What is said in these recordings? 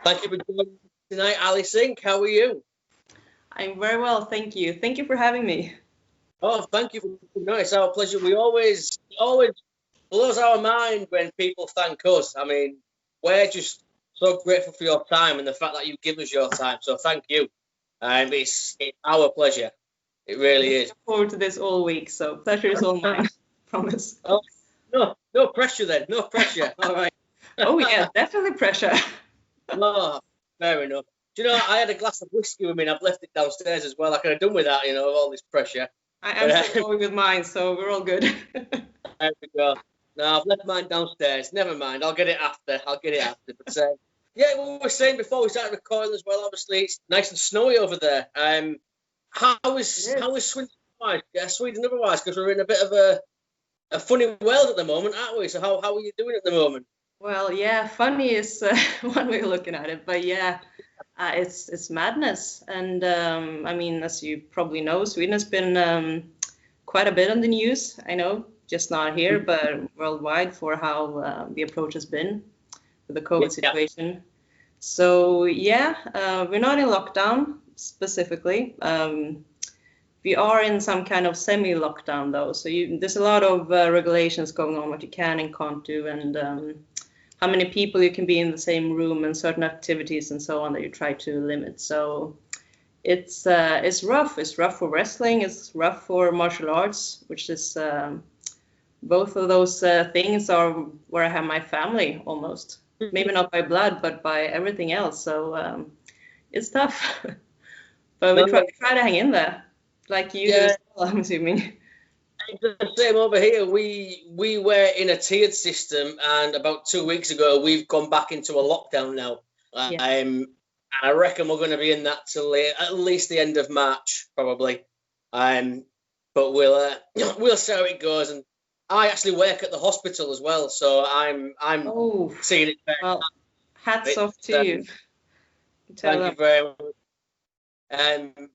Thank you for joining us tonight, Aliss Ink. How are you? I'm very well, thank you. Thank you for having me. Oh, thank you for coming on. It's our pleasure. We always blows our mind when people thank us. I mean, we're just so grateful for your time and the fact that you give us your time. So thank you. It's our pleasure. It really is. I look forward to this all week, so pleasure is all mine. Promise. Oh, no pressure then. No pressure. All right. Oh yeah, definitely pressure. No, fair enough. Do you know, I had a glass of whiskey with me and I've left it downstairs as well. I could have done with that, all this pressure. I'm still going with mine, so we're all good. There we go. No, I've left mine downstairs. Never mind. I'll get it after. But yeah, we were saying before we started recording as well, obviously it's nice and snowy over there. How is Sweden otherwise? Sweden otherwise? Because we're in a bit of a funny world at the moment, aren't we? So how are you doing at the moment? Well, yeah, funny is one way of looking at it, but yeah, it's madness. And I mean, as you probably know, Sweden has been quite a bit on the news. I know, just not here, but worldwide for how the approach has been with the COVID situation. So yeah, we're not in lockdown specifically. We are in some kind of semi-lockdown though. So there's a lot of regulations going on what you can and can't do, and how many people you can be in the same room and certain activities and so on that you try to limit. So it's rough. It's rough for wrestling. It's rough for martial arts, which is both of those things are where I have my family almost. Maybe not by blood, but by everything else. So it's tough. But we try to hang in there, like you do as well, I'm assuming. It's the same over here. We were in a tiered system, and about 2 weeks ago, we've gone back into a lockdown now. And I reckon we're going to be in that till at least the end of March, probably. But we'll see how it goes. And I actually work at the hospital as well, so I'm seeing it. Well, hats off to you. Thank you very much.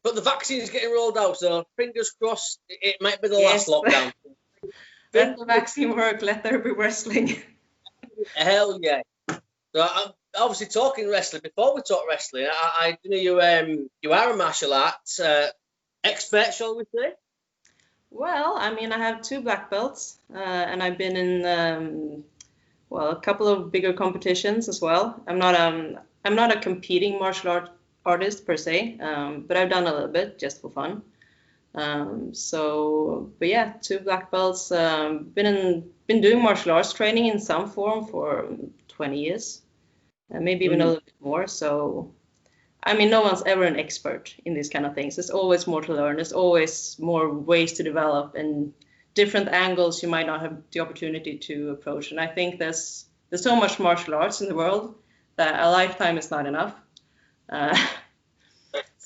But the vaccine is getting rolled out, so fingers crossed it might be the last lockdown. Let the vaccine work, let there be wrestling. Hell yeah. So I'm obviously talking wrestling. Before we talk wrestling, I know you are a martial arts expert, shall we say? Well, I mean, I have 2 black belts, and I've been in a couple of bigger competitions as well. I'm not a competing martial artist per se, but I've done a little bit just for fun. But yeah, 2 black belts. Been doing martial arts training in some form for 20 years, maybe even a little bit more. So, I mean, no one's ever an expert in these kind of things. There's always more to learn. There's always more ways to develop and different angles you might not have the opportunity to approach. And I think there's so much martial arts in the world that a lifetime is not enough.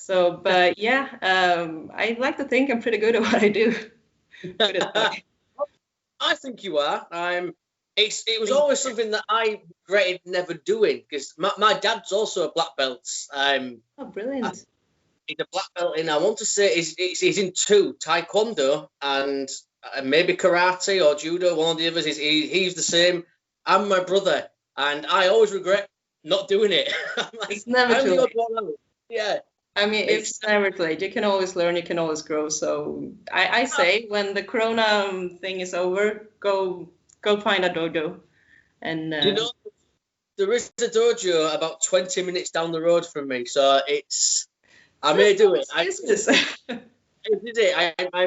But yeah, I like to think I'm pretty good at what I do. I think you are. It was always something that I regretted never doing, because my dad's also a black belt. Oh, brilliant. He's a black belt in, I want to say, he's in 2, Taekwondo and maybe karate or judo, one of the others. He's the same. I'm my brother, and I always regret not doing it. It's never too late. Yeah. I mean, it's never too late. You can always learn, you can always grow. So I say when the corona thing is over, go find a dojo. And you know, there is a dojo about 20 minutes down the road from me, so I may do it. I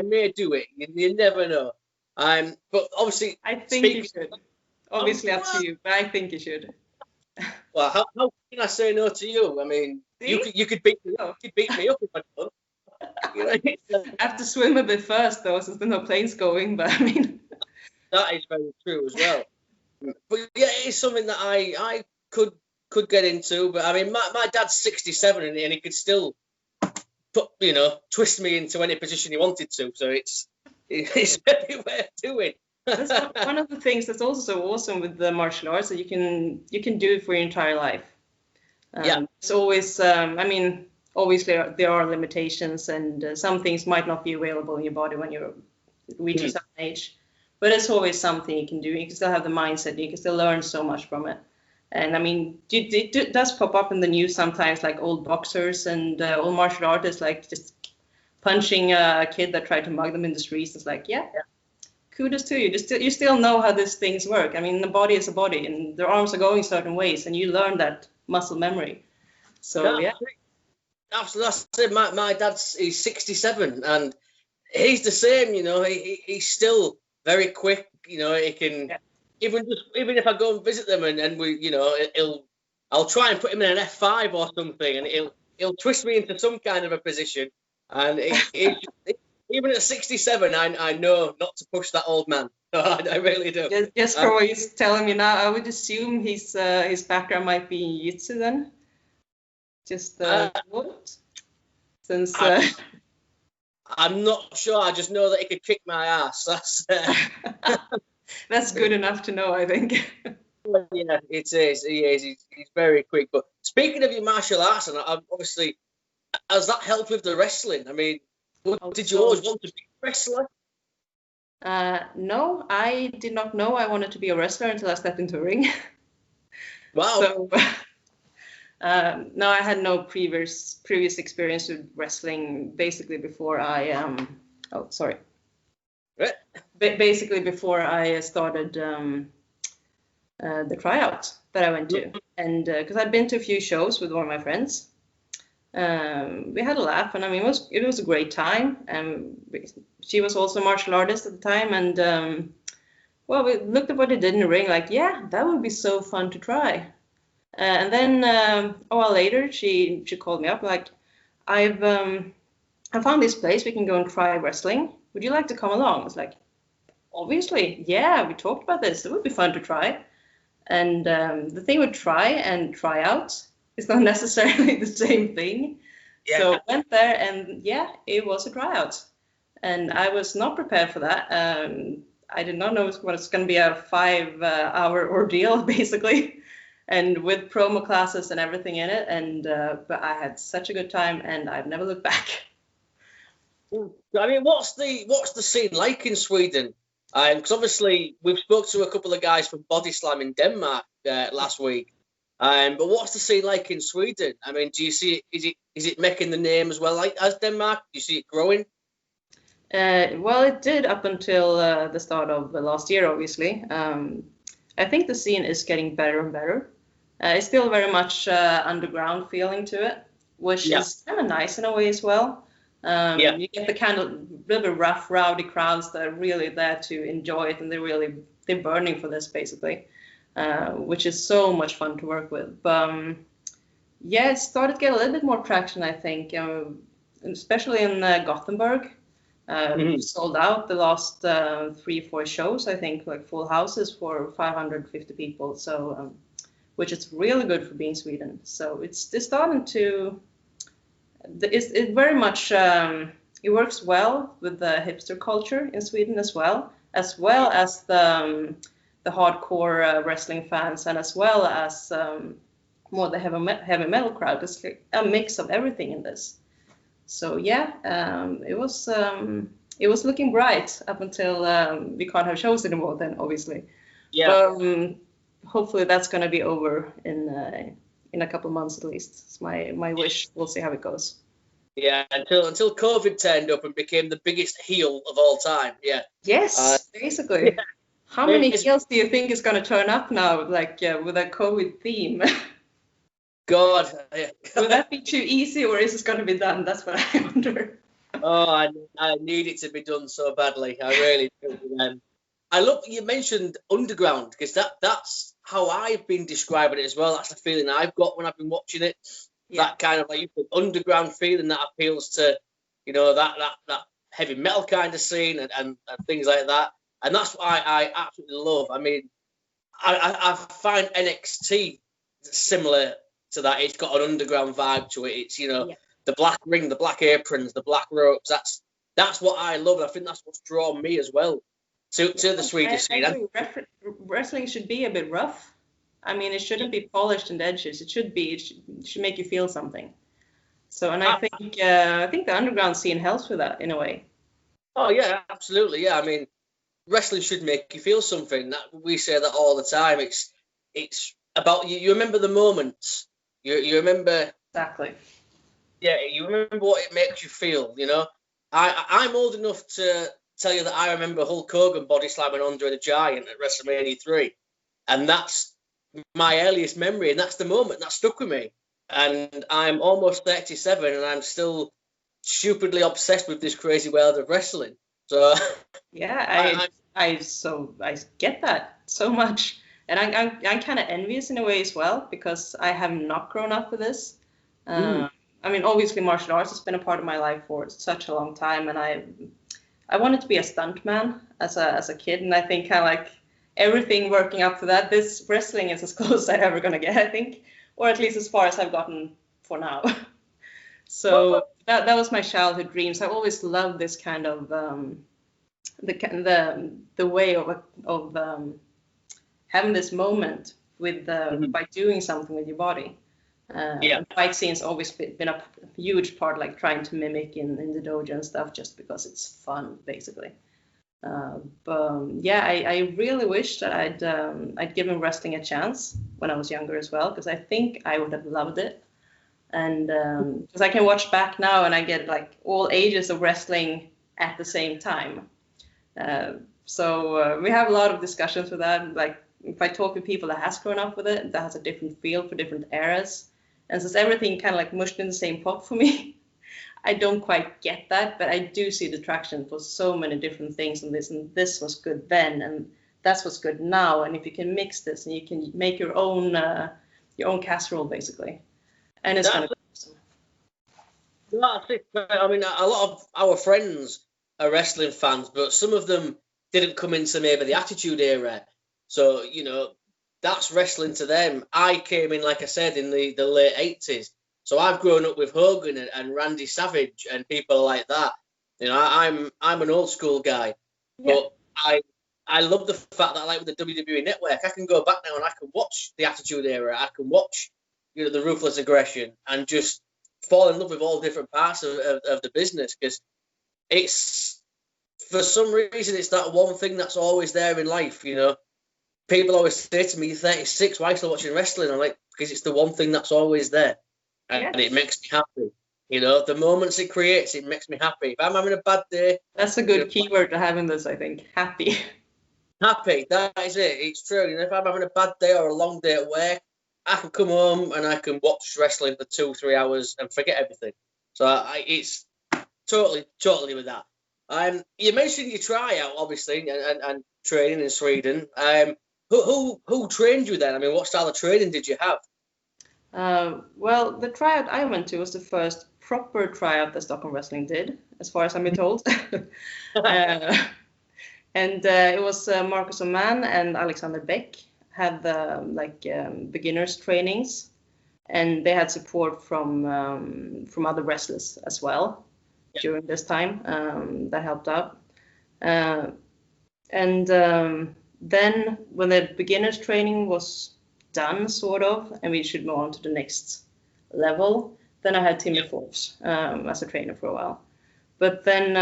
may do it. You never know. But obviously, I think you should. Obviously, up to you, but I think you should. Well, how can I say no to you? I mean, you could beat me up. You could beat me up if I don't. I have to swim a bit first, though, since there's no planes going. But I mean, that is very true as well. But yeah, it is something that I could get into. But I mean, my dad's 67 and he could still twist me into any position he wanted to. So it's very way of doing. That's one of the things that's also so awesome with the martial arts, that you can do it for your entire life. It's always, I mean, obviously there are limitations, and some things might not be available in your body when you reach a certain age. But it's always something you can do. You can still have the mindset. You can still learn so much from it. And I mean, it does pop up in the news sometimes, like old boxers and old martial artists, like just punching a kid that tried to mug them in the streets. It's like, yeah, kudos to you. You still know how these things work. I mean, the body is a body, and their arms are going certain ways, and you learn that muscle memory. So yeah. Absolutely. That's it. My dad's, he's 67, and he's the same. You know, he's still very quick. You know, he can even if I go and visit them, and we, you know, I'll try and put him in an F5 or something, and he'll twist me into some kind of a position. And even at 67, I know not to push that old man. I really do. Just for what he's telling me now, I would assume his background might be in jiu-jitsu then. Just what? Since I'm not sure. I just know that he could kick my ass. That's good enough to know, I think. Yeah, it is. He is. He's very quick. But speaking of your martial arts, and obviously, has that helped with the wrestling? I mean, did you always want to be a wrestler? No, I did not know I wanted to be a wrestler until I stepped into a ring. Wow. So, no, I had no previous experience with wrestling. Basically, before I basically before I started the tryout that I went to, and because I'd been to a few shows with one of my friends. We had a laugh, and I mean, it was a great time. She was also a martial artist at the time, and well, we looked at what they did in the ring, like, yeah, that would be so fun to try. And then a while later, she called me up, like, I found this place we can go and try wrestling. Would you like to come along? I was like, obviously, yeah, we talked about this. It would be fun to try. And the thing with try and try out, it's not necessarily the same thing. Yeah. So I went there, and yeah, it was a tryout. And I was not prepared for that. I did not know it was going to be a 5-hour ordeal, basically, and with promo classes and everything in it. And but I had such a good time, and I've never looked back. I mean, what's the scene like in Sweden? Because obviously we've spoke to a couple of guys from Body Slam in Denmark last week. But what's the scene like in Sweden? I mean, do you see it? Is it making the name as well, like as Denmark? Do you see it growing? Well, it did up until the start of last year, obviously. I think the scene is getting better and better. It's still very much underground feeling to it, which is kind of nice in a way as well. You get the kind of really rough, rowdy crowds that are really there to enjoy it, and they're burning for this, basically. Which is so much fun to work with. But it started to get a little bit more traction, I think, especially in Gothenburg. Sold out the last 3-4 shows, I think, like full houses for 550 people. So, which is really good for being Sweden. So it's starting to. It very much it works well with the hipster culture in Sweden as well as the hardcore wrestling fans, and as well as more the heavy metal crowd. It's like a mix of everything in this. So it was looking bright up until we can't have shows anymore. Then obviously, hopefully that's going to be over in a couple months at least. It's my wish. We'll see how it goes. Yeah, until COVID turned up and became the biggest heel of all time. Yeah. Yes, basically. Yeah. How many heels do you think is going to turn up now, like with a COVID theme? God. Will that be too easy, or is it going to be done? That's what I wonder. Oh, I need it to be done so badly. I really do. I love you mentioned underground, because that's how I've been describing it as well. That's the feeling I've got when I've been watching it. Yeah. That kind of like underground feeling that appeals to, you know, that heavy metal kind of scene and things like that. And that's what I absolutely love. I mean, I find NXT similar to that. It's got an underground vibe to it. It's, you know, the black ring, the black aprons, the black ropes. That's what I love. I think that's what's drawn me as well to the Swedish scene. Wrestling should be a bit rough. I mean, it shouldn't be polished and edges. It should make you feel something. So, and I think the underground scene helps with that in a way. Oh yeah, absolutely. Yeah, I mean, wrestling should make you feel something. We say that all the time. It's about you remember the moments. You remember exactly. Yeah, you remember what it makes you feel. I'm old enough to tell you that I remember Hulk Hogan body slamming Andre the Giant at WrestleMania 3, and that's my earliest memory, and that's the moment that stuck with me. And I'm almost 37, and I'm still stupidly obsessed with this crazy world of wrestling. So yeah, I get that so much, and I'm kind of envious in a way as well, because I have not grown up with this. I mean, obviously martial arts has been a part of my life for such a long time, and I wanted to be a stuntman as a kid, and I think kind of like everything working up to that, this wrestling is as close as I'm ever gonna get, I think, or at least as far as I've gotten for now. So that was my childhood dreams. I've always loved this kind of the way of having this moment with by doing something with your body. Fight scenes always been a huge part, like trying to mimic in the dojo and stuff, just because it's fun, basically. But yeah, I really wish that I'd given wrestling a chance when I was younger as well, because I think I would have loved it. And because I can watch back now and I get like all ages of wrestling at the same time. So we have a lot of discussions with that. Like if I talk with people that has grown up with it, that has a different feel for different eras. And since everything kind of like mushed in the same pot for me, I don't quite get that, but I do see the traction for so many different things in this, and this was good then, and that's what's good now. And if you can mix this, and you can make your own casserole, basically, and it's going to be awesome. That's it. I mean, a lot of our friends are wrestling fans, but some of them didn't come into maybe the Attitude Era. So, that's wrestling to them. I came in, like I said, in the late 80s. So I've grown up with Hogan and Randy Savage and people like that. I'm an old school guy, but I love the fact that, like with the WWE Network, I can go back now and I can watch the Attitude Era. I can watch, the Ruthless Aggression, and just fall in love with all different parts of the business, because it's, for some reason, it's that one thing that's always there in life. People always say to me, "You're 36, why are you still watching wrestling?" I'm like, because it's the one thing that's always there. And it makes me happy. The moments it creates, it makes me happy. If I'm having a bad day... That's a good keyword to have in this, I think. Happy. Happy, that is it. It's true. If I'm having a bad day or a long day at work, I can come home and I can watch wrestling for 2-3 hours and forget everything. So it's totally with that. You mentioned your tryout, obviously, and training in Sweden. Who trained you then? I mean, what style of training did you have? Well, the tryout I went to was the first proper tryout that Stockholm Wrestling did, as far as I'm told. And it was Marcus Oman and Alexander Beck had beginners trainings, and they had support from other wrestlers as well during this time. That helped out. And then when the beginners training was done, sort of, and we should move on to the next level, then I had Timmy Forbes as a trainer for a while. But then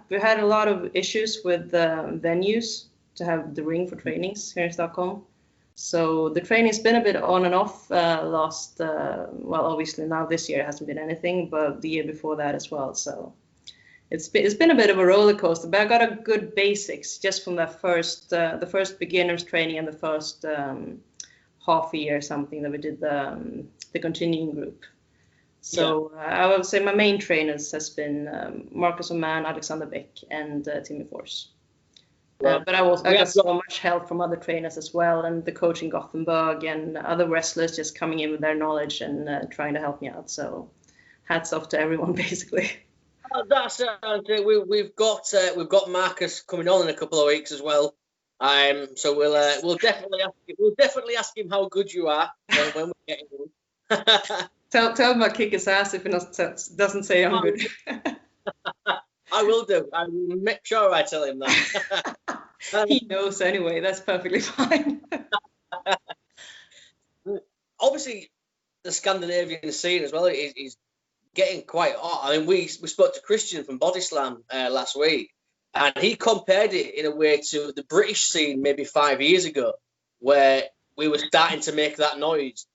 we had a lot of issues with venues to have the ring for trainings here in Stockholm. So the training's been a bit on and off obviously now this year it hasn't been anything, but the year before that as well. So it's been a bit of a roller coaster, but I got a good basics just from the first beginners training and the first half a year or something that we did the continuing group. So I would say my main trainers has been Marcus Oman, Alexander Beck, and Timmy Force. But I got so much help from other trainers as well, and the coach in Gothenburg and other wrestlers just coming in with their knowledge and trying to help me out. So hats off to everyone, basically. That's we've got Marcus coming on in a couple of weeks as well. So we'll definitely ask him how good you are when we get him. Tell him I'll kick his ass if he doesn't say I'm good. I will do. I will make sure I tell him that. He knows anyway. That's perfectly fine. Obviously, the Scandinavian scene as well is getting quite hot. I mean, we spoke to Christian from Body Slam last week, and he compared it in a way to the British scene maybe 5 years ago, where we were starting to make that noise.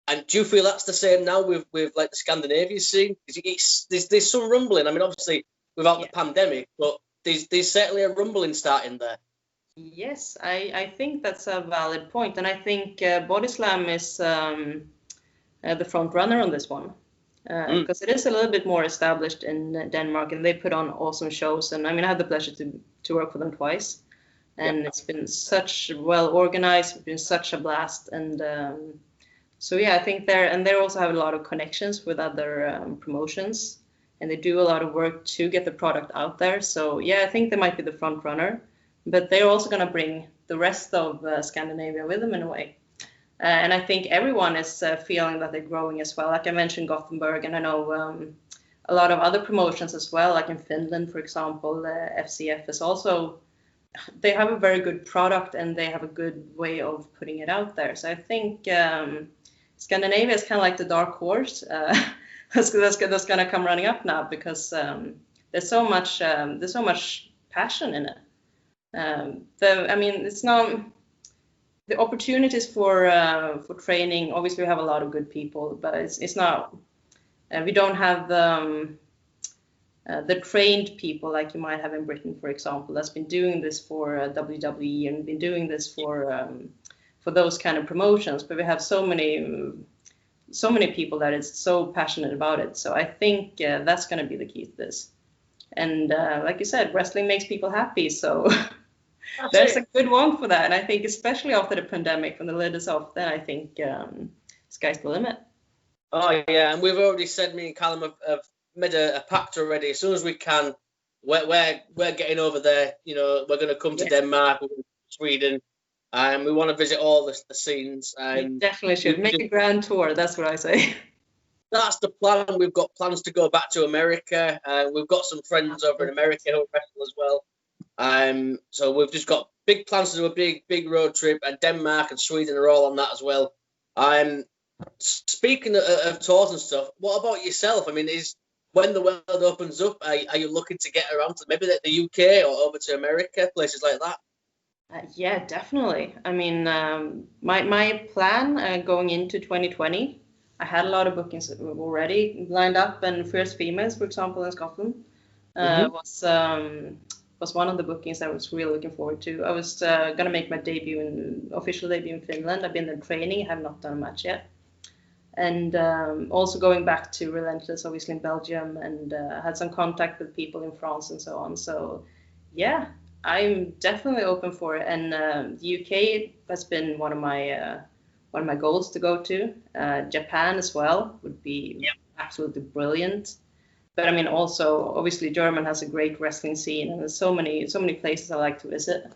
And do you feel that's the same now with like the Scandinavian scene? Because there's some rumbling. I mean, obviously without the pandemic, but there's certainly a rumbling starting there. Yes, I think that's a valid point, and I think Body Slam is the front runner on this one, because it is a little bit more established in Denmark, and they put on awesome shows. And I mean, I had the pleasure to work for them twice, and it's been such well organized, it's been such a blast. And so yeah, I think they also have a lot of connections with other promotions, and they do a lot of work to get the product out there. So yeah, I think they might be the front runner, but they're also going to bring the rest of Scandinavia with them in a way. And I think everyone is feeling that they're growing as well. Like I mentioned Gothenburg, and I know a lot of other promotions as well, like in Finland, for example, FCF is also, they have a very good product and they have a good way of putting it out there. So I think Scandinavia is kind of like the dark horse that's going to come running up now, because there's so much passion in it. I mean, it's not the opportunities for training. Obviously, we have a lot of good people, but it's not. We don't have the trained people like you might have in Britain, for example, that's been doing this for WWE and been doing this for those kind of promotions. But we have so many people that is so passionate about it. So I think that's going to be the key to this. And like you said, wrestling makes people happy. So there's a good one for that. And I think especially after the pandemic, when the lid is off, then I think sky's the limit. Oh, yeah. And we've already said, me and Callum have made a pact already. As soon as we can, we're getting over there. You know, we're going to come to Denmark, Sweden. We want to visit all the scenes. You definitely should. Make a grand tour. That's what I say. That's the plan. We've got plans to go back to America. We've got some friends over in America who wrestle as well. So we've just got big plans to do a big road trip, and Denmark and Sweden are all on that as well. Speaking of tours and stuff, what about yourself? I mean, when the world opens up, are you looking to get around to maybe the UK or over to America, places like that? Yeah, definitely. I mean, my plan going into 2020, I had a lot of bookings already lined up, and Fierce Females, for example, in Scotland, was one of the bookings I was really looking forward to. I was gonna make my official debut in Finland. I've been in training, I have not done a match yet, and also going back to Relentless, obviously in Belgium, and had some contact with people in France and so on. So yeah, I'm definitely open for it. And the UK has been one of my goals to go to. Japan as well would be absolutely brilliant. But I mean, also obviously Germany has a great wrestling scene, and there's so many places I like to visit.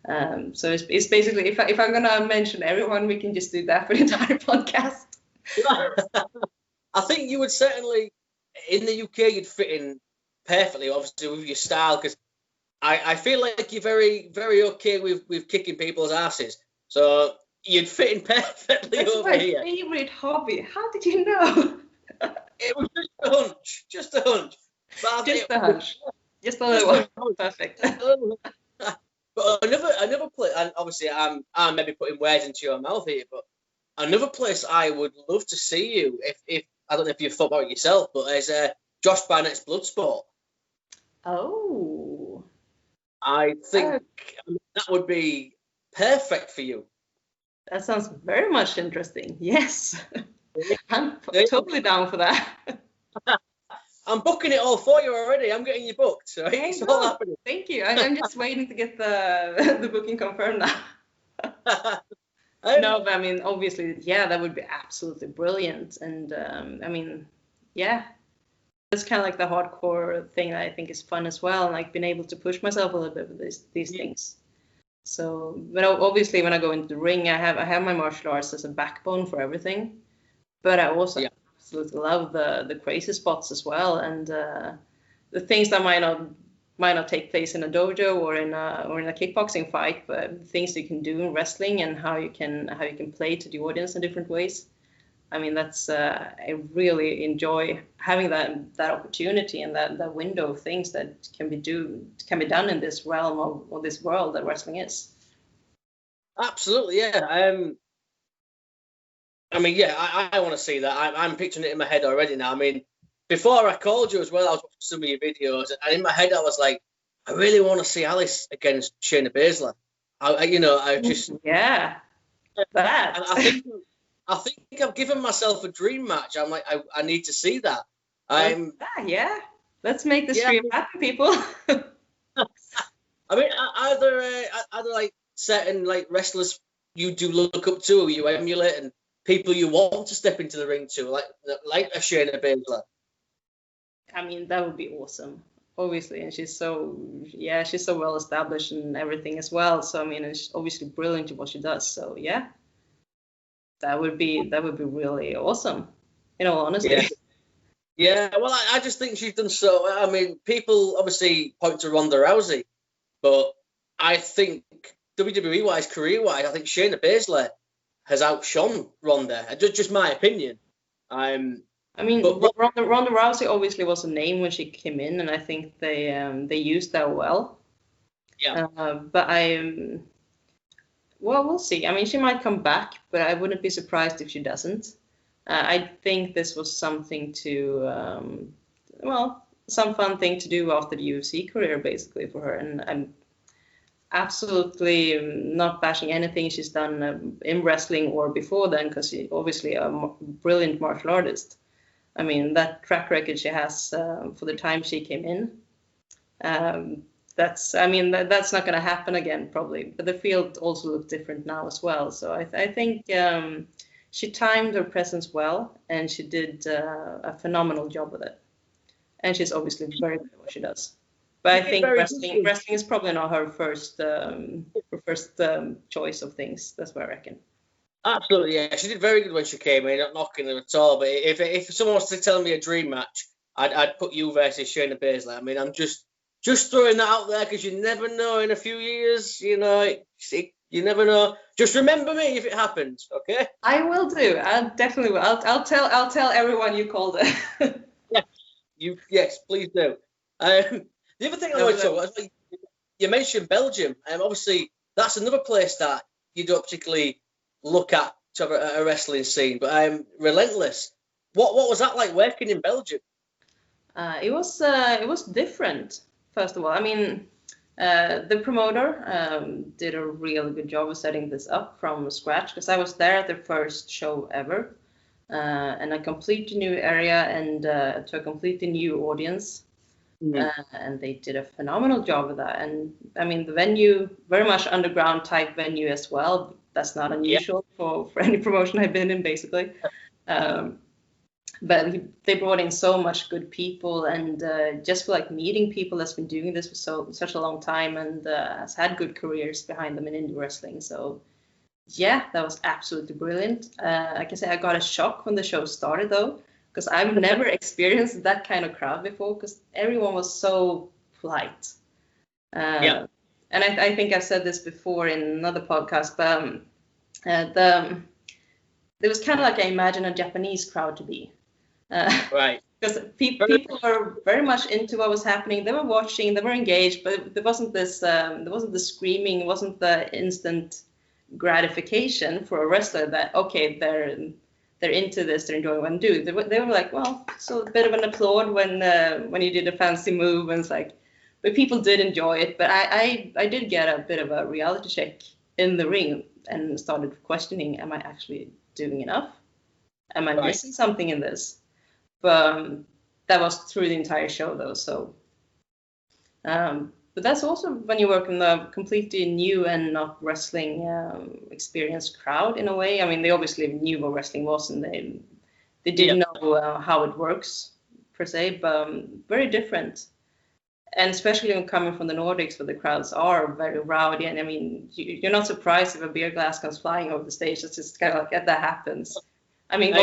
So it's basically, if I'm gonna mention everyone, we can just do that for the entire podcast. I think you would certainly, in the UK, you'd fit in perfectly, obviously with your style, because I feel like you're very, very okay with kicking people's asses. So you'd fit in perfectly over here. That's my favorite hobby. How did you know? It was just a hunch. Just a little one. Perfect. But another place, and obviously I'm maybe putting words into your mouth here, but another place I would love to see you, if I don't know if you've thought about it yourself, but there's Josh Barnett's Bloodsport. Oh. I think that would be perfect for you. That sounds very much interesting. Yes. I'm totally down for that. I'm booking it all for you already. I'm getting you booked. So it's all happening. Thank you. I'm just waiting to get the booking confirmed now. No, but I mean, obviously, yeah, that would be absolutely brilliant. And I mean, yeah, it's kind of like the hardcore thing that I think is fun as well. Like being able to push myself a little bit with these things. So, but obviously, when I go into the ring, I have my martial arts as a backbone for everything. But I also absolutely love the crazy spots as well, and the things that might not take place in a dojo or in a kickboxing fight, but things you can do in wrestling and how you can play to the audience in different ways. I mean, that's I really enjoy having that opportunity and that window of things that can be done in this realm of this world that wrestling is. Absolutely, yeah. I mean, yeah, I want to see that. I'm picturing it in my head already now. I mean, before I called you as well, I was watching some of your videos, and in my head I was like, I really want to see Alice against Shayna Baszler. I just yeah, that. And I think I've given myself a dream match. I'm like, I need to see that. Yeah. Let's make the stream happen, people. I mean, either like certain like wrestlers you do look up to or you emulate, and people you want to step into the ring to, like a Shayna Baszler. I mean, that would be awesome, obviously, and she's so well established and everything as well. So I mean, it's obviously brilliant at what she does. So yeah, that would be really awesome, in all honesty. Yeah, well, I just think she's done so. I mean, people obviously point to Ronda Rousey, but I think WWE-wise, career-wise, I think Shayna Baszler has outshone Ronda. Just my opinion. I mean, Ronda Rousey obviously was a name when she came in, and I think they used that well. Yeah. But we'll see. I mean, she might come back, but I wouldn't be surprised if she doesn't. I think this was something to, some fun thing to do after the UFC career, basically, for her. And I'm absolutely not bashing anything she's done in wrestling or before then, because she's obviously a brilliant martial artist. I mean, that track record she has for the time she came in, that's not going to happen again, probably. But the field also looks different now as well. So I think she timed her presence well, and she did a phenomenal job with it. And she's obviously very good at what she does. But I think wrestling is probably not her first choice of things. That's what I reckon. Absolutely, yeah. She did very good when she came in, not knocking her at all. But if someone was to tell me a dream match, I'd put you versus Shayna Baszler. I mean, I'm just throwing that out there because you never know in a few years, you never know. Just remember me if it happens, okay? I will do. I definitely will. I'll tell everyone you called it. Yes, please do. The other thing I want to talk about is, you mentioned Belgium. Obviously, that's another place that you don't particularly look at to have a wrestling scene. But Relentless. What was that like working in Belgium? It was different. First of all, I mean, the promoter did a really good job of setting this up from scratch, because I was there at the first show ever, and a completely new area and to a completely new audience. And they did a phenomenal job with that. And I mean, the venue, very much underground type venue as well. That's not unusual for any promotion I've been in, basically. But they brought in so much good people, and just for like meeting people that's been doing this for such a long time and has had good careers behind them in indie wrestling. So yeah, that was absolutely brilliant. I can say I got a shock when the show started, though, because I've never experienced that kind of crowd before, because everyone was so polite. And I think I've said this before in another podcast, but it was kind of like I imagine a Japanese crowd to be. Right. Because people were very much into what was happening. They were watching, they were engaged, but there wasn't the screaming, it wasn't the instant gratification for a wrestler that, okay, they're into this, they're enjoying what I'm doing. They were like, well, so a bit of an applaud when you did a fancy move, and it's like, but people did enjoy it. But I did get a bit of a reality check in the ring and started questioning, am I actually doing enough? Am I missing something in this? But that was through the entire show, though. So, but that's also when you work in a completely new and not wrestling experienced crowd in a way. I mean, they obviously knew what wrestling was, and they didn't know how it works per se, but very different. And especially when coming from the Nordics, where the crowds are very rowdy. And I mean, you're not surprised if a beer glass comes flying over the stage. It's just kind of like that happens. I mean,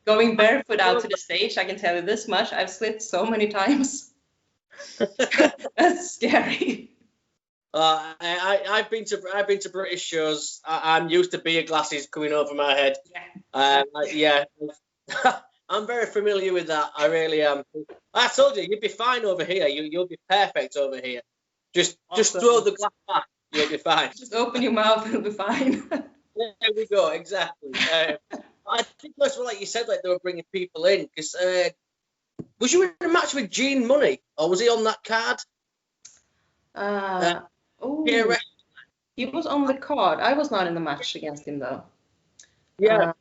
going barefoot out to the stage, I can tell you this much: I've slipped so many times. That's scary. I've been to British shows. I'm used to beer glasses coming over my head. I'm very familiar with that. I really am. I told you, you'd be fine over here. You'll be perfect over here. Just throw the glass back. You'll be fine. Just open your mouth. You'll be fine. There we go. Exactly. I think first of all, like you said, like they were bringing people in because was you in a match with Gene Money or was he on that card? Yeah, he was on the card. I was not in the match against him though. Yeah.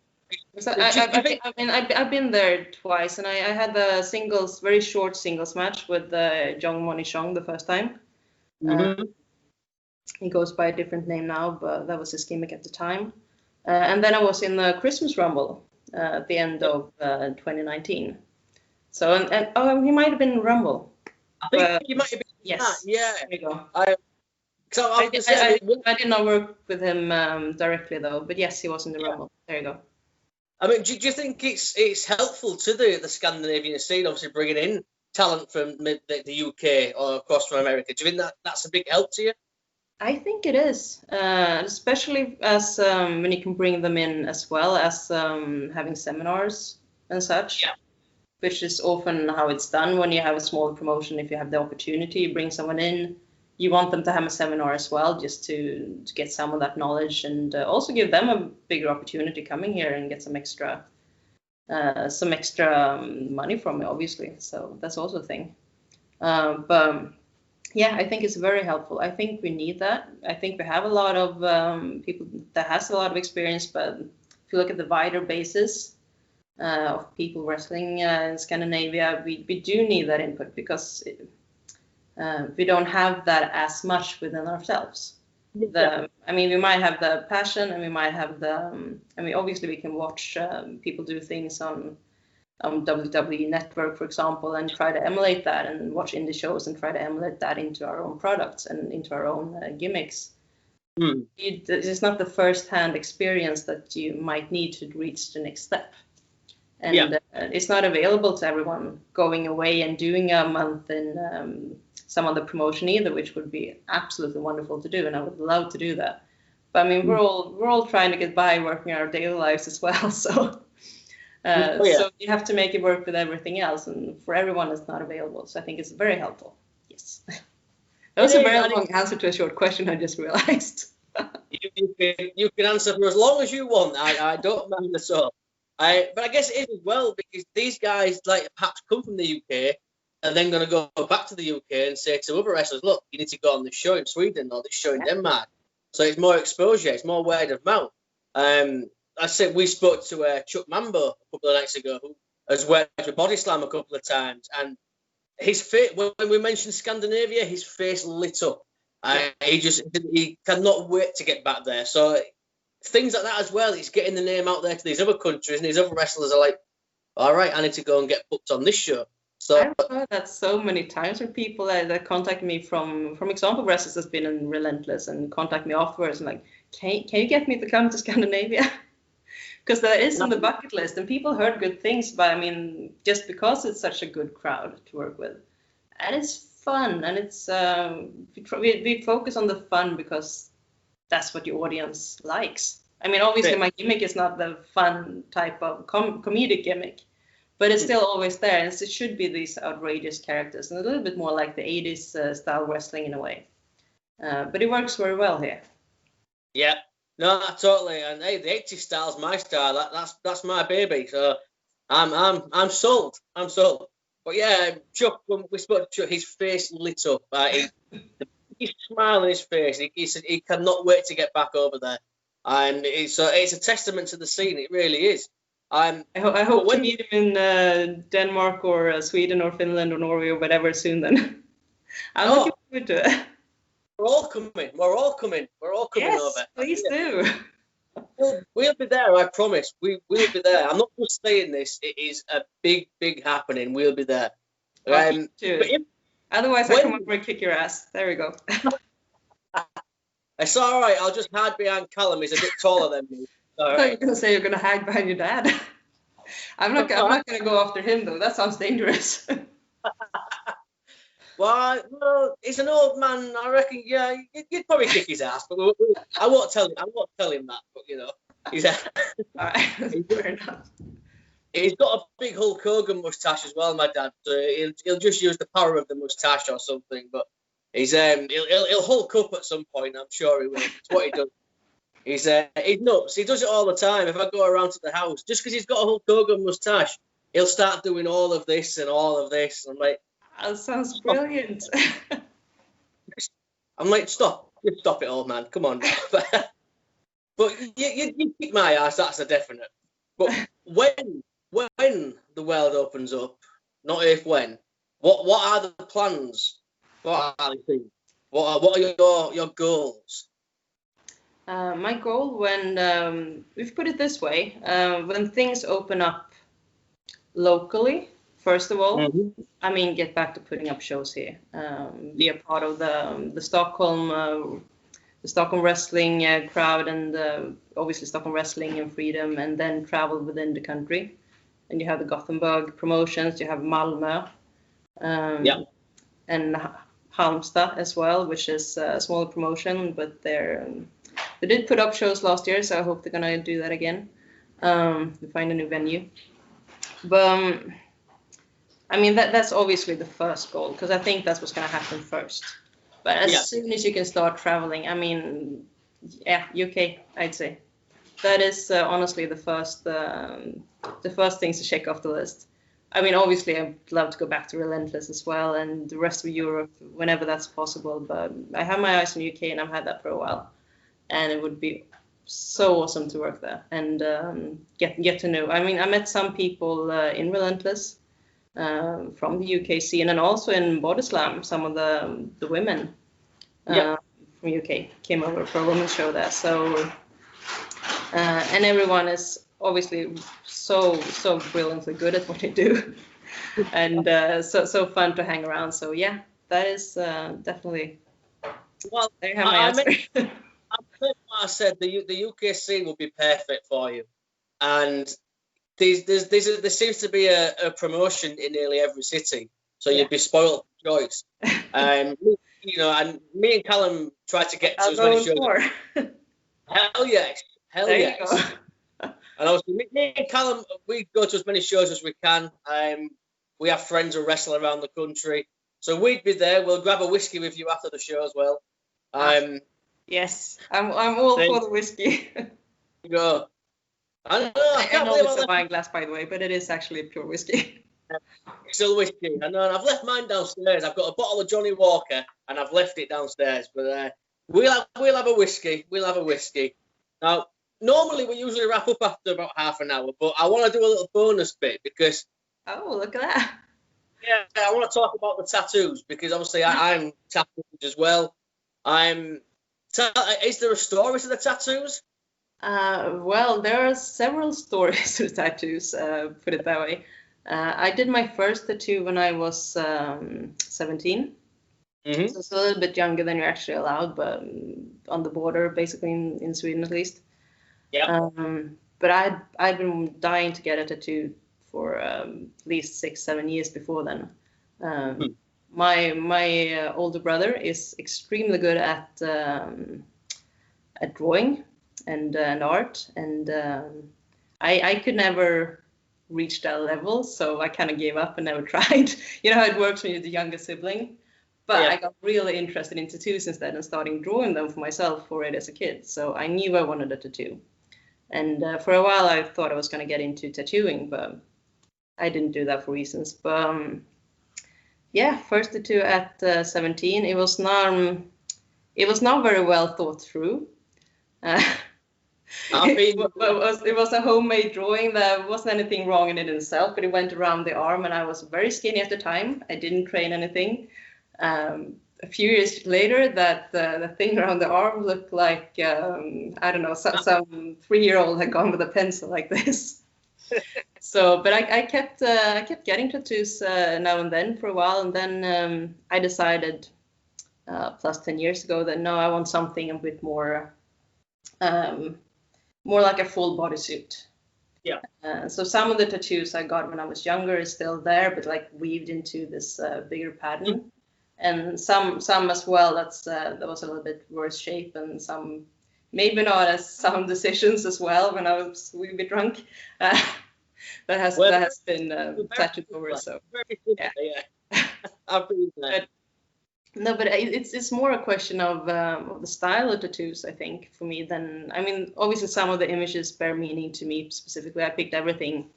I've been there twice, and I had the very short singles match with Jong Money Chong the first time. Mm-hmm. He goes by a different name now, but that was his gimmick at the time. And then I was in the Christmas Rumble at the end of 2019. So he might have been Rumble. I think he might have been. Yes. Yeah. There you go. I did not work with him directly though, but yes, he was in the Rumble. There you go. I mean, do you think it's helpful to the Scandinavian scene, obviously bringing in talent from the UK or across from America? Do you think that's a big help to you? I think it is, especially as when you can bring them in as well as having seminars and such, which is often how it's done when you have a small promotion. If you have the opportunity, you bring someone in, you want them to have a seminar as well, just to get some of that knowledge and also give them a bigger opportunity coming here and get some extra money from it, obviously. So that's also a thing. But yeah, I think it's very helpful. I think we need that. I think we have a lot of people that has a lot of experience, but if you look at the wider basis of people wrestling in Scandinavia, we do need that input because we don't have that as much within ourselves. We might have the passion and we might have obviously we can watch people do things on WWE Network, for example, and try to emulate that and watch indie shows and try to emulate that into our own products and into our own gimmicks. It's not the first-hand experience that you might need to reach the next step. And it's not available to everyone going away and doing a month in some other promotion either, which would be absolutely wonderful to do, and I would love to do that. But I mean, we're all trying to get by working our daily lives as well, so so you have to make it work with everything else, and for everyone it's not available. So I think it's very helpful. Yes. That was a very long answer to a short question, I just realized. you can answer for as long as you want. I don't mind at all. But I guess it is as well because these guys like perhaps come from the UK and then going to go back to the UK and say to other wrestlers, look, you need to go on this show in Sweden or this show in Denmark. So it's more exposure, it's more word of mouth. I said we spoke to Chuck Mambo a couple of nights ago, who has worked with Body Slam a couple of times, and his face, when we mentioned Scandinavia, his face lit up. He cannot wait to get back there. So things like that as well. He's getting the name out there to these other countries, and these other wrestlers are like, all right, I need to go and get booked on this show. So I've heard that so many times from people that contact me from example wrestlers that's been in Relentless and contact me afterwards and like, can you get me to come to Scandinavia? Because that is on the bucket list, and people heard good things, but I mean, just because it's such a good crowd to work with, and it's fun, and it's we focus on the fun because that's what your audience likes. I mean, obviously my gimmick is not the fun type of comedic gimmick, but it's still always there, and it should be these outrageous characters and a little bit more like the 80s style wrestling in a way. But it works very well here. Yeah. No, totally. And hey, the 80s style's my style. That's my baby. So I'm sold. I'm sold. But yeah, Chuck, when we spoke to Chuck, his face lit up. He's smiling his face. He said he cannot wait to get back over there. And it's a testament to the scene. It really is. I hope to meet him in Denmark or Sweden or Finland or Norway or whatever soon. Then I'm looking forward to it. We're all coming. Yes, over. Please do. We'll be there, I promise. We will be there. I'm not just saying this. It is a big, big happening. We'll be there. Otherwise, I come over and kick your ass. There we go. It's all right. I'll just hide behind Callum. He's a bit taller than me. I thought you were going to say you're going to hide behind your dad. I'm not going to go after him, though. That sounds dangerous. Well, he's an old man. I reckon. Yeah, you'd probably kick his ass, but I won't tell him. I won't tell him that. But you know, he's all right. Fair enough. He's got a big Hulk Hogan mustache as well, my dad. So he'll just use the power of the mustache or something. But he'll Hulk up at some point. I'm sure he will. It's what he does. He's nuts. He does it all the time. If I go around to the house, just because he's got a Hulk Hogan mustache, he'll start doing all of this and all of this. I'm like, that sounds brilliant. I'm like, stop it, old man. Come on. But you kick my ass. That's a definite. But when the world opens up, not if, when. What are the plans? What are the things? What are your goals? My goal, when we've put it this way, when things open up locally, first of all, I mean, get back to putting up shows here, be a part of the Stockholm wrestling crowd, and obviously Stockholm Wrestling and Freedom, and then travel within the country. And you have the Gothenburg promotions, you have Malmö, and Halmstad as well, which is a smaller promotion, but they did put up shows last year, so I hope they're gonna do that again. To find a new venue. But I mean, that's obviously the first goal, because I think that's what's gonna happen first. But as soon as you can start traveling, I mean, UK, I'd say that is honestly the first things to check off the list. I mean, obviously, I'd love to go back to Relentless as well, and the rest of Europe whenever that's possible. But I have my eyes on UK, and I've had that for a while, and it would be so awesome to work there and get to know. I mean, I met some people in Relentless from the UK scene, and also in Body Slam, some of the women from UK came over for a women's show there. So and everyone is obviously so brilliantly good at what they do, and so fun to hang around. So yeah, that is definitely. Well, there you have my answer. I said the UK scene will be perfect for you, and there seems to be a promotion in nearly every city, so you'd be spoiled for choice. You know, and me and Callum tried to get to as many shows. Hell yes. You go. And obviously, me and Callum, we go to as many shows as we can. We have friends who wrestle around the country, so we'd be there. We'll grab a whiskey with you after the show as well. Yes, I'm all for the whiskey. Go. I know. I know it's a wine glass, by the way, but it is actually a pure whiskey. Still whiskey. I know, and I've left mine downstairs. I've got a bottle of Johnny Walker, and I've left it downstairs. But we'll have a whiskey. We'll have a whiskey. Now, normally we usually wrap up after about half an hour, but I want to do a little bonus bit because. Oh, look at that. Yeah, I want to talk about the tattoos because obviously I'm tattooed as well. Is there a story to the tattoos? Well, there are several stories to the tattoos, put it that way. I did my first tattoo when I was 17. Mm-hmm. So it's a little bit younger than you're actually allowed, but on the border, basically in Sweden at least. Yeah. But I'd been dying to get a tattoo for at least 6-7 years before then. My older brother is extremely good at drawing and art, and I could never reach that level, so I kind of gave up and never tried. You know how it works when you're the younger sibling. But I got really interested in tattoos instead and starting drawing them for myself already as a kid. So I knew I wanted a tattoo, and for a while I thought I was going to get into tattooing, but I didn't do that for reasons. But first tattoo at 17. It was not very well thought through. It was a homemade drawing. There wasn't anything wrong in it itself, but it went around the arm, and I was very skinny at the time. I didn't train anything. A few years later, the thing around the arm looked like I don't know, some 3-year-old had gone with a pencil like this. So, but I kept getting tattoos now and then for a while, and then I decided plus 10 years ago that no, I want something a bit more like a full bodysuit. Yeah. So some of the tattoos I got when I was younger is still there, but like weaved into this bigger pattern, and some as well that was a little bit worse shape, and some maybe not as sound decisions as well when I was a wee bit drunk. That has been tattooed over. So yeah. I've been there. No, but it's more a question of the style of tattoos, I think, for me. Than, I mean, obviously some of the images bear meaning to me specifically. I picked everything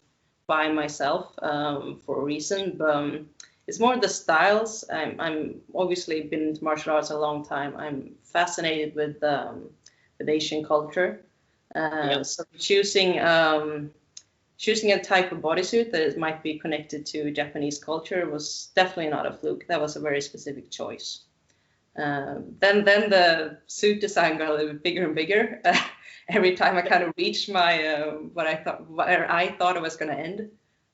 by myself for a reason, but it's more the styles. I'm obviously been into martial arts a long time. I'm fascinated with Asian culture. So choosing a type of bodysuit that might be connected to Japanese culture was definitely not a fluke. That was a very specific choice. Then the suit design got a little bit bigger and bigger every time I kind of reached my where I thought it was going to end.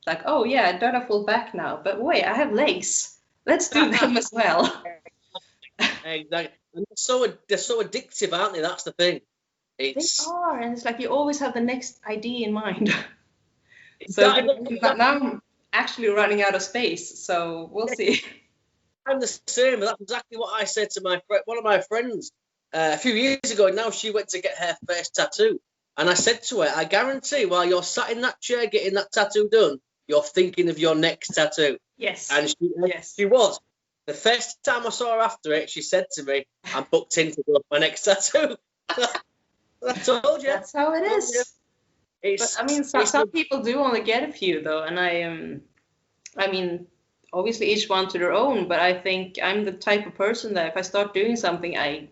Like, oh yeah, I done a full back now, but wait, I have legs. Let's do them as well. Exactly. And they're so addictive, aren't they? That's the thing. They are, and it's like you always have the next idea in mind. So now I'm actually running out of space, so we'll see. I'm the same. That's exactly what I said to one of my friends a few years ago. Now she went to get her first tattoo, and I said to her, I guarantee while you're sat in that chair getting that tattoo done, you're thinking of your next tattoo. Yes. And she was. The first time I saw her after it, she said to me, I'm booked in to go my next tattoo. I told you. That's how it is. But I mean, some people do only get a few though, and I mean, obviously each one to their own. But I think I'm the type of person that if I start doing something, I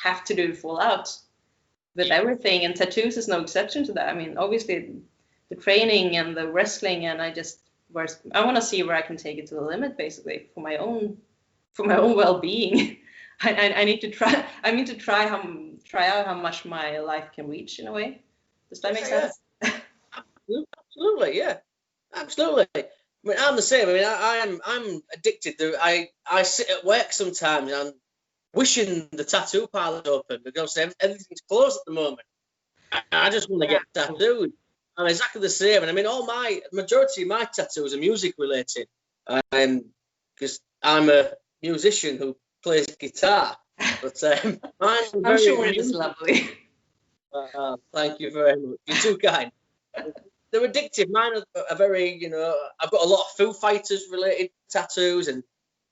have to do it full out with everything, and tattoos is no exception to that. I mean, obviously the training and the wrestling, and I want to see where I can take it to the limit, basically for my own well-being. I need to try. I need to try out how much my life can reach in a way. Does that make sense? Absolutely, yeah, absolutely. I mean, I'm the same. I mean, I'm addicted. I sit at work sometimes and I'm wishing the tattoo parlor's open because everything's closed at the moment. I just want to get tattooed. I'm exactly the same. And I mean, majority of my tattoos are music related, because I'm a musician who plays guitar. But I'm sure it is lovely. Thank you very much. You're too kind. They're addictive. Mine are very, I've got a lot of Foo Fighters related tattoos, and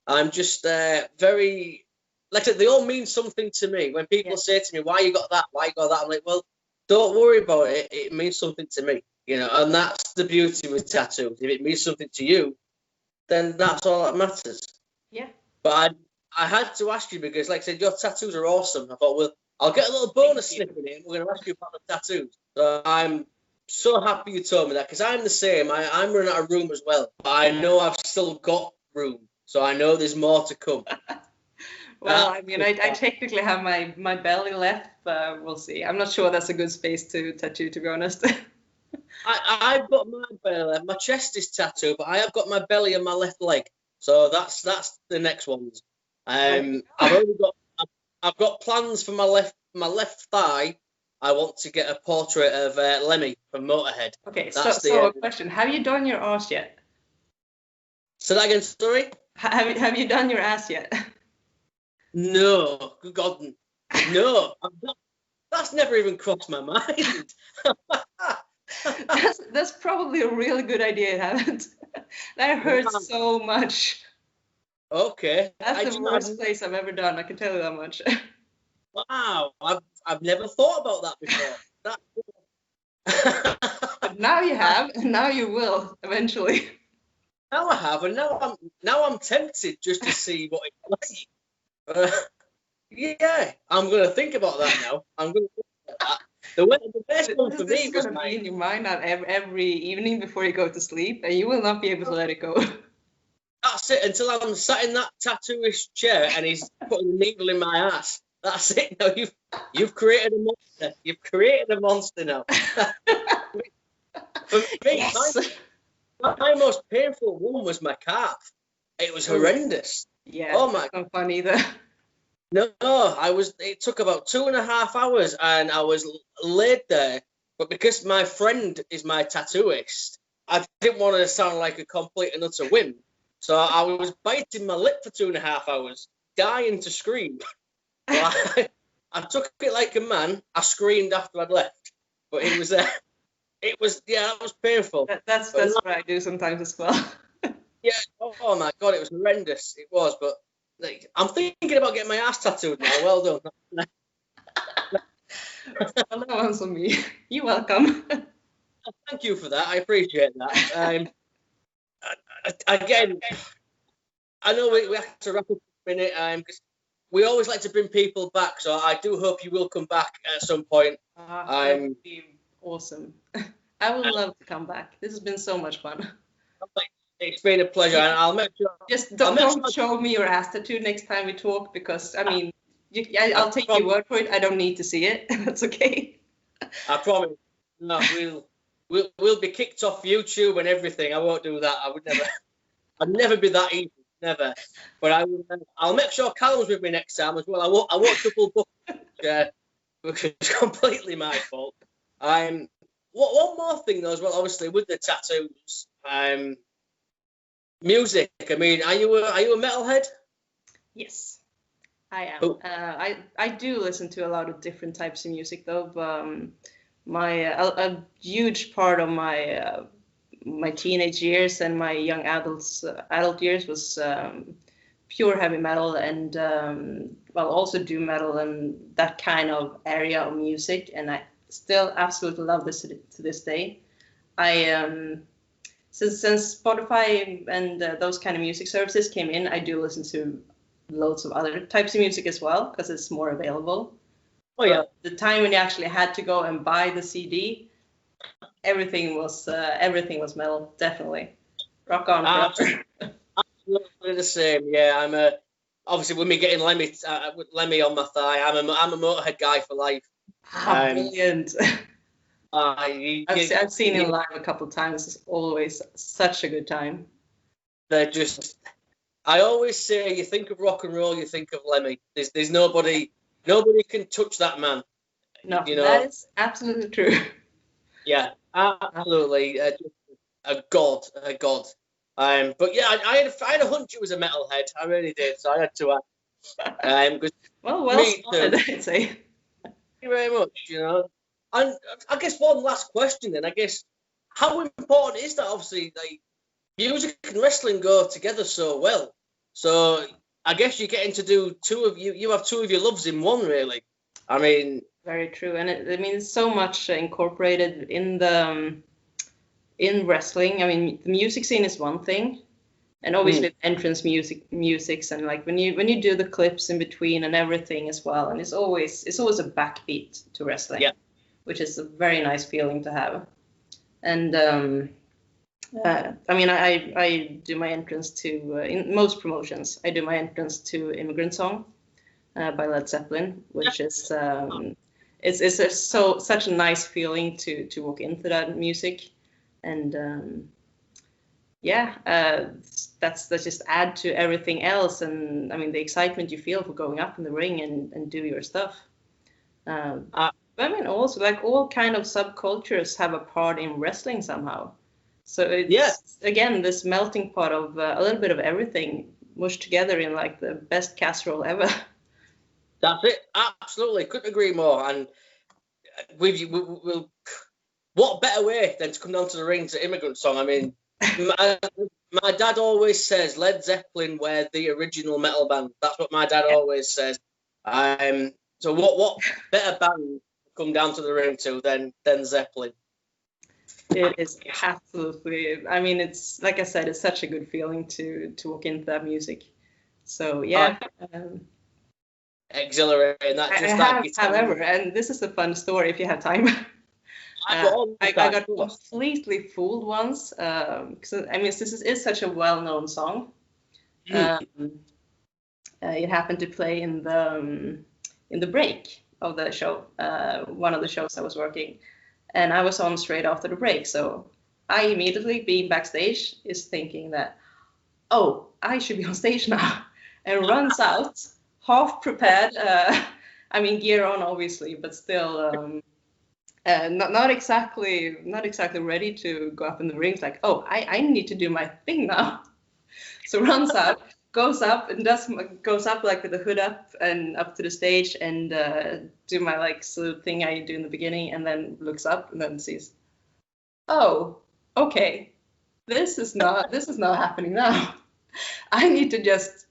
I'm just very, like I said, they all mean something to me. When people say to me, why you got that? I'm like, well, don't worry about it. It means something to me, and that's the beauty with tattoos. If it means something to you, then that's all that matters. Yeah. But I had to ask you because, like I said, your tattoos are awesome. I thought, well, I'll get a little bonus slip in it. We're going to ask you about the tattoos. So I'm so happy you told me that because I'm the same. I'm running out of room as well. But I know I've still got room. So I know there's more to come. Well, I mean, I technically have my belly left, but we'll see. I'm not sure that's a good space to tattoo, to be honest. I've got my belly left. My chest is tattooed, but I have got my belly and my left leg. So that's the next ones. I've got plans for my left thigh. I want to get a portrait of Lemmy from Motorhead. Okay, so a question: have you done your ass yet? Say that again. Sorry. Have you done your ass yet? No, good God, no. That's never even crossed my mind. that's probably a really good idea. You haven't. That hurts so much. Okay. That's the worst place I've ever done. I can tell you that much. Wow, I've never thought about that before. But now you have, and now you will eventually. Now I have, and now I'm tempted just to see what it's like. Yeah, I'm gonna think about that now. I'm gonna think about that. The best one for me was be in your mind every evening before you go to sleep, and you will not be able to let it go. That's it until I'm sat in that tattooist chair and he's putting a needle in my ass. That's it. Now you've created a monster. You've created a monster now. For me, yes. my most painful one was my calf. It was horrendous. Yeah. Oh my. Not fun either. No, it took about 2.5 hours and I was laid there. But because my friend is my tattooist, I didn't want to sound like a complete and utter wimp. So I was biting my lip for 2.5 hours, dying to scream. I took it like a man. I screamed after I'd left. But that was painful. That's what I do sometimes as well. Yeah, oh my God, it was horrendous. It was, but Like, I'm thinking about getting my ass tattooed now. Well done. Well, that one's on me. You're welcome. Thank you for that. I appreciate that. Again, I know we have to wrap up in a minute because we always like to bring people back. So I do hope you will come back at some point. That would be awesome. I would love to come back. This has been so much fun. It's been a pleasure, and I'll make sure. Just don't show me your ass tattoo next time we talk, because I mean, I'll take your word for it. I don't need to see it. That's okay. I promise. No, we'll be kicked off YouTube and everything. I won't do that. I would never. I'd never be that easy. Never. But I'll make sure Callum's with me next time as well. I won't double book, because it's completely my fault. One more thing though as well. Obviously with the tattoos. Music. I mean, are you a metalhead? Yes, I am. Oh. I do listen to a lot of different types of music though. But a huge part of my my teenage years and my young adult years was pure heavy metal, and also doom metal and that kind of area of music. And I still absolutely love this to this day. Since Spotify and those kind of music services came in, I do listen to loads of other types of music as well, because it's more available. Oh yeah. But the time when you actually had to go and buy the CD, everything was metal, definitely. Rock on. Absolutely the same. Yeah, I'm obviously with me getting with Lemmy on my thigh. I'm a Motorhead guy for life. Brilliant. I've seen him live a couple of times. It's always such a good time. They're just. I always say, you think of rock and roll, you think of Lemmy. There's nobody can touch that man. No, that is absolutely true. Yeah, absolutely, a god. But yeah, I had a hunch it was a metalhead. I really did, so I had to ask. Well spotted, I'd say. Thank you very much. And I guess one last question then. I guess, how important is that? Obviously, like, music and wrestling go together so well. So I guess you're getting to do you have two of your loves in one, really. I mean, very true, and it's so much incorporated in in wrestling. I mean, the music scene is one thing, and obviously the entrance musics, and like when you do the clips in between and everything as well. And it's always a backbeat to wrestling. Yeah. Which is a very nice feeling to have. And I mean, I do my entrance to, in most promotions, I do my entrance to Immigrant Song by Led Zeppelin, which is, it's such a nice feeling to walk into that music. And that's just add to everything else. And I mean, the excitement you feel for going up in the ring and do your stuff. I mean, also, like, all kind of subcultures have a part in wrestling somehow. So it's, again, this melting pot of a little bit of everything mushed together in, like, the best casserole ever. That's it. Absolutely. Couldn't agree more. And we'll what better way than to come down to the ring to Immigrant Song? I mean, my dad always says Led Zeppelin were the original metal band. That's what my dad always says. So what better band come down to the ring to than Zeppelin? It is absolutely. I mean, it's like I said, it's such a good feeling to walk into that music. So yeah, exhilarating. However, and this is a fun story if you have time. I got completely fooled once because I mean, this is such a well-known song. It happened to play in the break of the show, one of the shows I was working, and I was on straight after the break. So I immediately, being backstage, is thinking that, oh, I should be on stage now, and runs out, half prepared. I mean, gear on, obviously, but still not exactly ready to go up in the ring. It's like, oh, I need to do my thing now. So runs out. Goes up like with the hood up and up to the stage and do my like salute thing I do in the beginning, and then looks up and then sees, oh, okay, this is not happening now. I need to just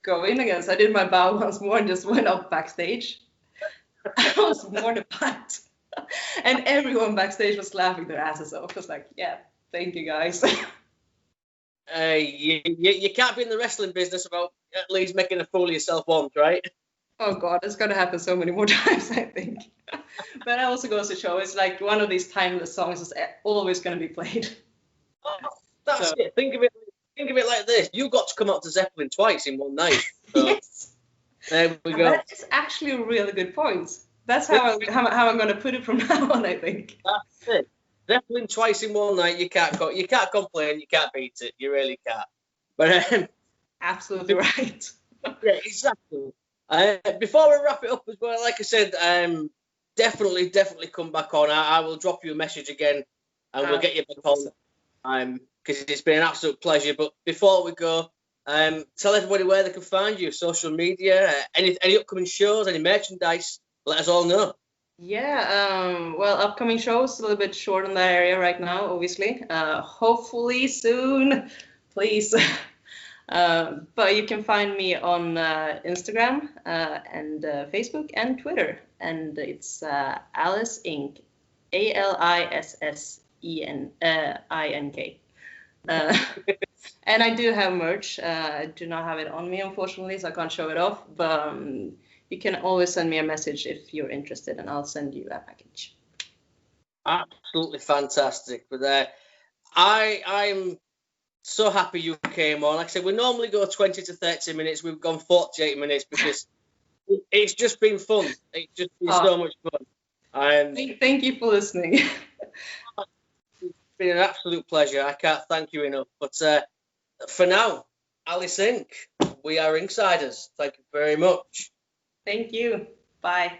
go in again. So I did my bow once more and just went up backstage. I was mortified. And everyone backstage was laughing their asses off. I was like, yeah, thank you guys. You can't be in the wrestling business without at least making a fool of yourself once, right? Oh God, it's gonna happen so many more times, I think. But it also goes to show it's like one of these timeless songs is always gonna be played. Oh, that's it. Think of it like this. You got to come out to Zeppelin twice in one night. So, yes. There we go. That is actually a really good point. That's how I'm gonna put it from now on, I think. That's it. Zeppelin twice in one night. You can't complain. You can't beat it. You really can't. But absolutely right. Yeah, exactly. Before we wrap it up as well, like I said, definitely come back on. I will drop you a message again, and we'll get you back on. Because it's been an absolute pleasure. But before we go, tell everybody where they can find you, social media, any upcoming shows, any merchandise. Let us all know. Yeah, well, upcoming shows, a little bit short in that area right now, obviously. Hopefully soon, please. But you can find me on Instagram and Facebook and Twitter. And it's Aliss Ink, ALISSENINK. And I do have merch. I do not have it on me, unfortunately, so I can't show it off. But you can always send me a message if you're interested, and I'll send you a package. Absolutely fantastic. But I'm so happy you came on. Like I said, we normally go 20 to 30 minutes. We've gone 48 minutes because it's just been fun. It's just been so much fun. Thank you for listening. It's been an absolute pleasure. I can't thank you enough. But for now, Aliss Ink, we are Ringsiders. Thank you very much. Thank you. Bye.